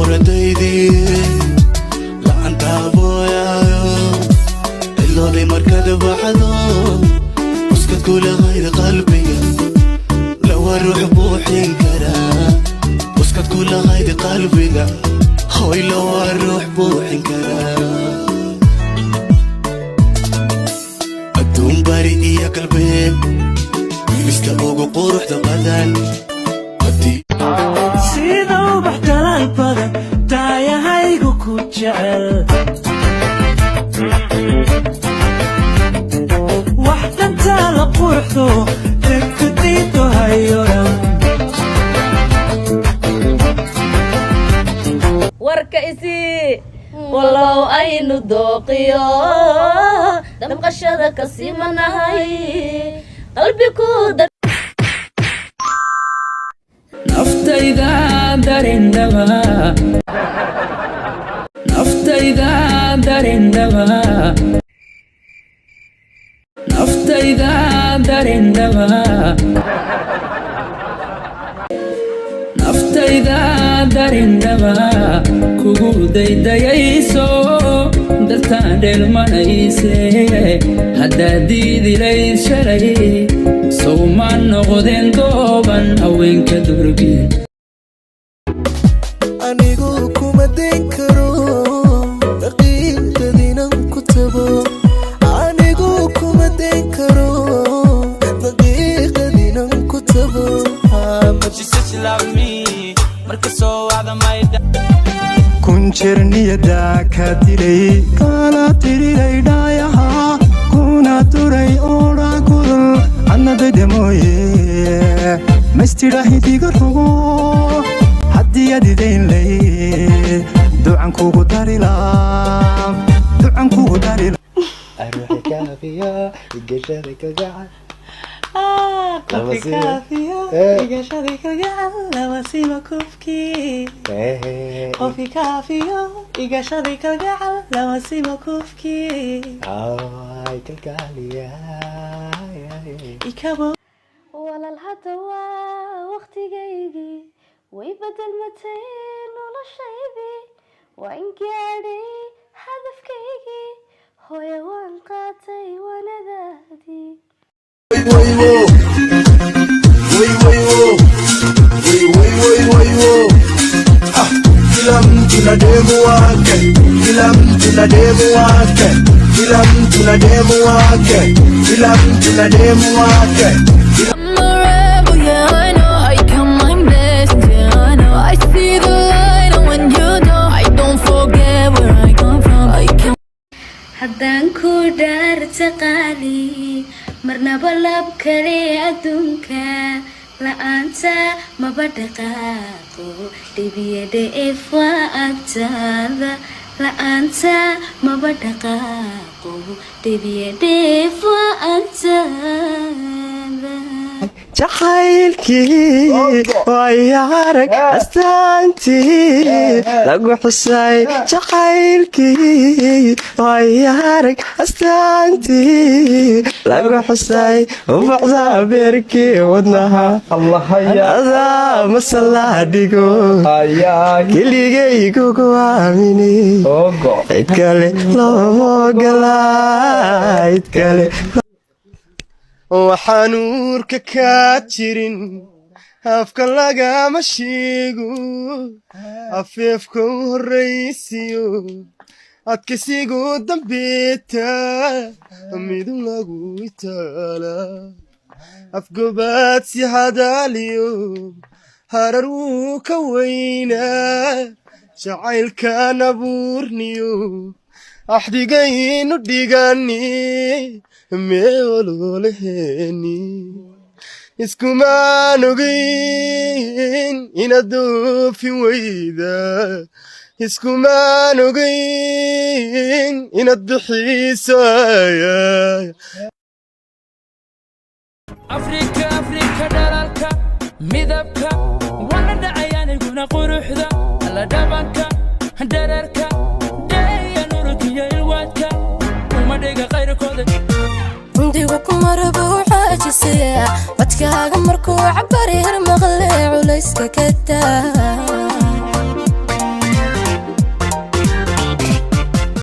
boqoradaydi la anta booyayo illoodi markada baxdo uskad kula hayr qalbiga la waruux buuxin kara uskad kula hayr qalbiga hoy la waruux buuxin kara adduun bari iyo qalbeed wiiliska ugu quruxda badan sidoo baxtalay badan daayahaygu ku jecel wax dantaa la quruxdo dadku diido hayoran warka isi walow aynu dooqiyo damqashada ka simanahay qalbigu naftayda darindaba naftayda darindaba naftayda darindaba naftayda darindaba kugu daydayayso dartaan dheelmanayse haddaad diidilayd shalay sowma noqdeen dooban haweenka durbiin anigu kuma dayn karo daqiiqadiinan ku tago anigu kuma dayn karo daqiiqadiinan ku tago kun jeer niyada ka dilay kala tirilay dhaayaha kuna duray oodha kulul annadayda mooye maistidhaahidiga rogo haddii adidaynlay ducan kugu darila ducan kugu darila aruuxi kaafiyo igashada kagacan قفي كافيو إيجاشادي كجعل لواسيما كوفكي قفي كافيو إيجاشادي كجعل لواسيما كوفكي هاي كالكاليا إيكابو ولا الهدوى وقتي جيجي ويبدل متين ولا شيبي وإن قاعدي هدف كيجي هو يوان قاتي وانا ذاتي Kila demu wake, kila demu wake, kila demu wake, kila demu wake. I'm a rebel, yeah I know. I count my blessings, yeah I know. I see the light, and when you don't, I don't forget where I come from. I can't. haddaan ku dhaarta qaali marnaba lab kale adduunka la'aanta maba dhaqaaqo dhibiyada eefwa agtaada la'aanta maba dhaqaaqo dhibiyada eefwa agtaada jacaylkii way arag astaantii lagu xusay jacaylkii way arag astaantii lagu xusay ubacda beerkii wadnaha adaa masalaha dhigo keligaygugu aamini cid kale looma ogolaa cid kale waxaan uurka kaa jirin afka lagama sheego afeefka u horraysiyo adkaysigu dambeeta midu lagu itaala afgobaad si hadaaliyo harar wuu ka weynaa jacaylkan abuurniyo axdigaynu dhigani meololeheni iskumaan ogeyn inaad doofin weyda iskumaan ogeyn inaad bixiisaya afrika dhalalka midabka wana dhacayaaniguna quruxda alla dhabanka dherarka dheeya nurukiyo ilwaadka umadhiga qayrkooda ndigu kumaraba uxaajisaya badkaaga markuu cabari har maqle culayska ka daa